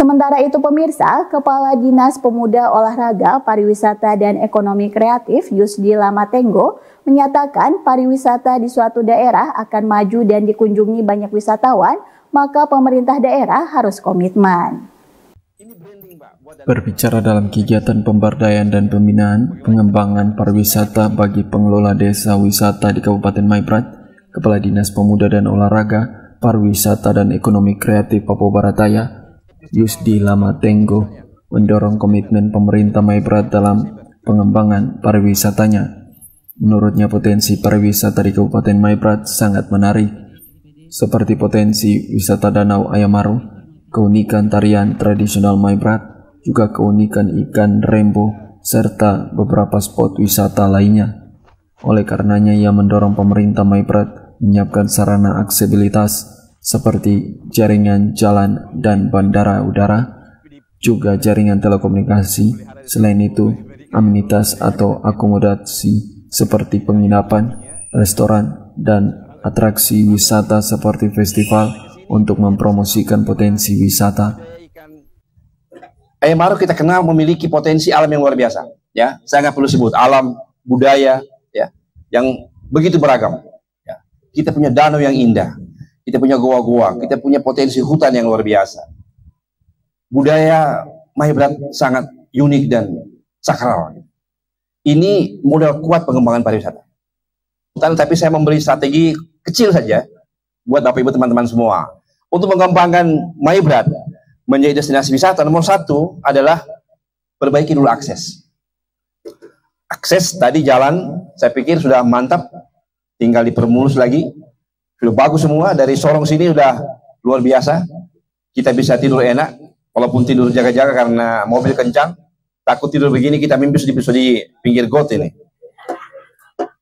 Sementara itu pemirsa, Kepala Dinas Pemuda Olahraga, Pariwisata dan Ekonomi Kreatif Yusdi Lamatenggo menyatakan pariwisata di suatu daerah akan maju dan dikunjungi banyak wisatawan, maka pemerintah daerah harus komitmen. Berbicara dalam kegiatan pemberdayaan dan pembinaan pengembangan pariwisata bagi pengelola desa wisata di Kabupaten Maibrat, Kepala Dinas Pemuda dan Olahraga, Pariwisata dan Ekonomi Kreatif Papua Barat Daya, Yusdi Lamatenggo mendorong komitmen pemerintah Maibrat dalam pengembangan pariwisatanya. Menurutnya potensi pariwisata di Kabupaten Maibrat sangat menarik, seperti potensi wisata Danau Ayamaru, keunikan tarian tradisional Maibrat, juga keunikan ikan rainbow, serta beberapa spot wisata lainnya. Oleh karenanya ia mendorong pemerintah Maibrat menyiapkan sarana aksesibilitas seperti jaringan jalan dan bandara udara, juga jaringan telekomunikasi. Selain itu, amenitas atau akomodasi seperti penginapan, restoran, dan atraksi wisata seperti festival untuk mempromosikan potensi wisata. Ayamaru kita kenal memiliki potensi alam yang luar biasa, ya. Saya nggak perlu sebut alam, budaya, ya, yang begitu beragam. Ya. Kita punya danau yang indah, kita punya goa-goa, kita punya potensi hutan yang luar biasa. Budaya Maibrat sangat unik dan sakral. Ini modal kuat pengembangan pariwisata. Tapi saya memberi strategi kecil saja buat Bapak Ibu teman-teman semua. Untuk mengembangkan Maibrat menjadi destinasi wisata, nomor satu adalah perbaiki dulu akses. Akses tadi jalan, saya pikir sudah mantap, tinggal dipermulus lagi. Sudah bagus semua, dari Sorong sini sudah luar biasa. Kita bisa tidur enak, walaupun tidur jaga-jaga karena mobil kencang. Takut tidur begini, kita mimpi di pinggir got ini.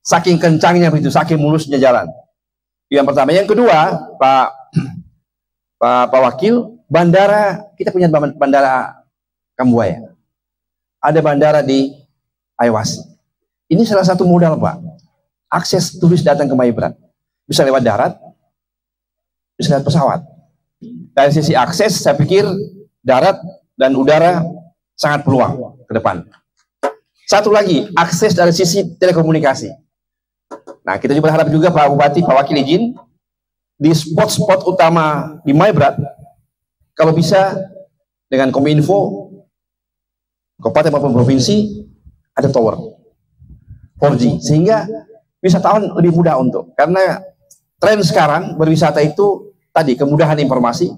Saking kencangnya begitu, saking mulusnya jalan. Yang pertama. Yang kedua, Pak Wakil, bandara, kita punya bandara Kambuaya. Ada bandara di Ayawasi. Ini salah satu modal, Pak. Akses turis datang ke Maibrat. Bisa lewat darat, bisa lewat pesawat. Dari sisi akses, saya pikir darat dan udara sangat peluang ke depan. Satu lagi, akses dari sisi telekomunikasi. Nah, kita juga berharap juga Pak Bupati, Pak Wakil izin, di spot-spot utama di Maibrat, kalau bisa dengan Kominfo, kabupaten maupun provinsi, ada tower 4G, sehingga wisatawan lebih mudah untuk, karena tren sekarang berwisata itu tadi kemudahan informasi,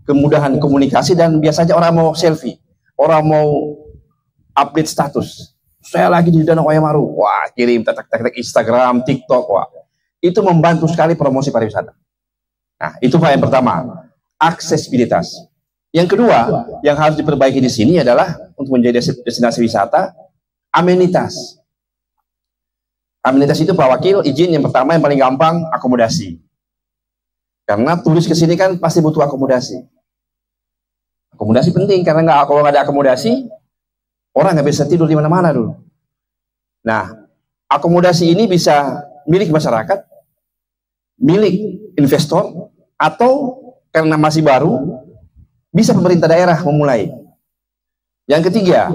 kemudahan komunikasi, dan biasanya orang mau selfie, orang mau update status. Saya lagi di Danau Ayamaru, wah kirim tak Instagram, TikTok, wah itu membantu sekali promosi pariwisata. Nah itu Pak yang pertama, aksesibilitas. Yang kedua yang harus diperbaiki di sini adalah untuk menjadi destinasi wisata, amenitas. Amenitas itu Pak Wakil izin yang pertama yang paling gampang akomodasi. Karena turis ke sini kan pasti butuh akomodasi. Akomodasi penting karena kalau nggak ada akomodasi orang nggak bisa tidur di mana-mana dulu. Nah, akomodasi ini bisa milik masyarakat, milik investor, atau karena masih baru bisa pemerintah daerah memulai. Yang ketiga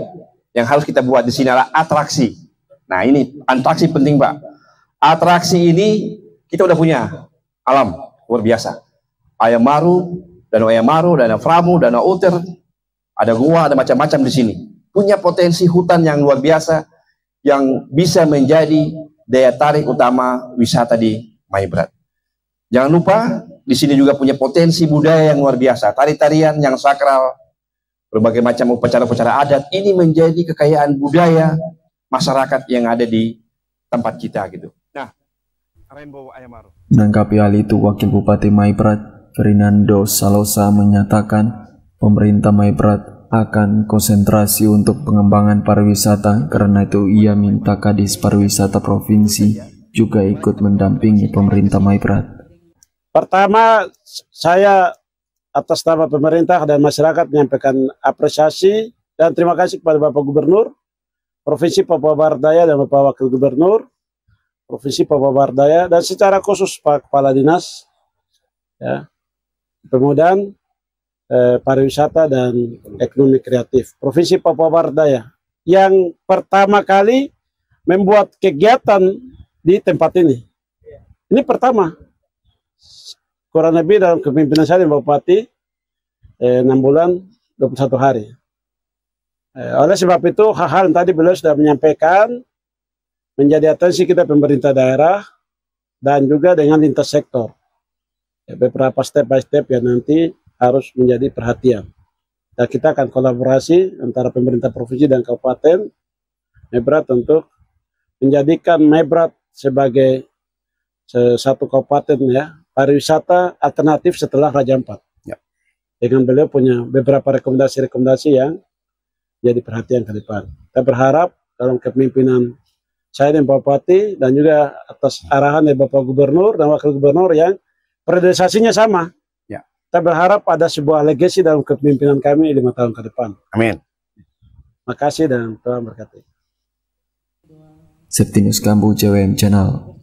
yang harus kita buat di sini adalah atraksi. Nah ini atraksi penting Pak. Atraksi ini kita udah punya alam luar biasa. Ayamaru, Danau Framu, Danau Uter, ada gua, ada macam-macam di sini. Punya potensi hutan yang luar biasa yang bisa menjadi daya tarik utama wisata di Maibrat. Jangan lupa di sini juga punya potensi budaya yang luar biasa, tari-tarian yang sakral, berbagai macam upacara-upacara adat. Ini menjadi kekayaan budaya masyarakat yang ada di tempat kita gitu. Nah, Rainbow Ayamaru. Menanggapi hal itu, Wakil Bupati Maibrat, Fernando Salosa menyatakan pemerintah Maibrat akan konsentrasi untuk pengembangan pariwisata. Karena itu ia minta Kadis Pariwisata Provinsi juga ikut mendampingi pemerintah Maibrat. Pertama, saya atas nama pemerintah dan masyarakat menyampaikan apresiasi dan terima kasih kepada Bapak Gubernur Provinsi Papua Barat Daya dan Bapak Wakil Gubernur Provinsi Papua Barat Daya, dan secara khusus Pak Kepala Dinas ya, Pemudaan pariwisata dan ekonomi kreatif Provinsi Papua Barat Daya yang pertama kali membuat kegiatan di tempat ini. Ini pertama, kurang lebih dalam kepemimpinan saya di Bupati 6 bulan 21 hari. Oleh sebab itu hal-hal yang tadi beliau sudah menyampaikan menjadi atensi kita pemerintah daerah dan juga dengan lintas sektor. Beberapa step by step yang nanti harus menjadi perhatian. Dan kita akan kolaborasi antara pemerintah provinsi dan kabupaten Mebrat untuk menjadikan Mebrat sebagai satu kabupaten ya pariwisata alternatif setelah Raja Ampat. Ya. Dengan beliau punya beberapa rekomendasi-rekomendasi yang jadi perhatian ke depan. Kita berharap dalam kepemimpinan saya dan Pak Bupati dan juga atas arahan dari Bapak Gubernur dan Wakil Gubernur yang priorisasinya sama. Ya. Kita berharap ada sebuah legasi dalam kepemimpinan kami 5 tahun ke depan. Amin. Makasih dan Tuhan berkati. Septinus Kambu, JWM Channel.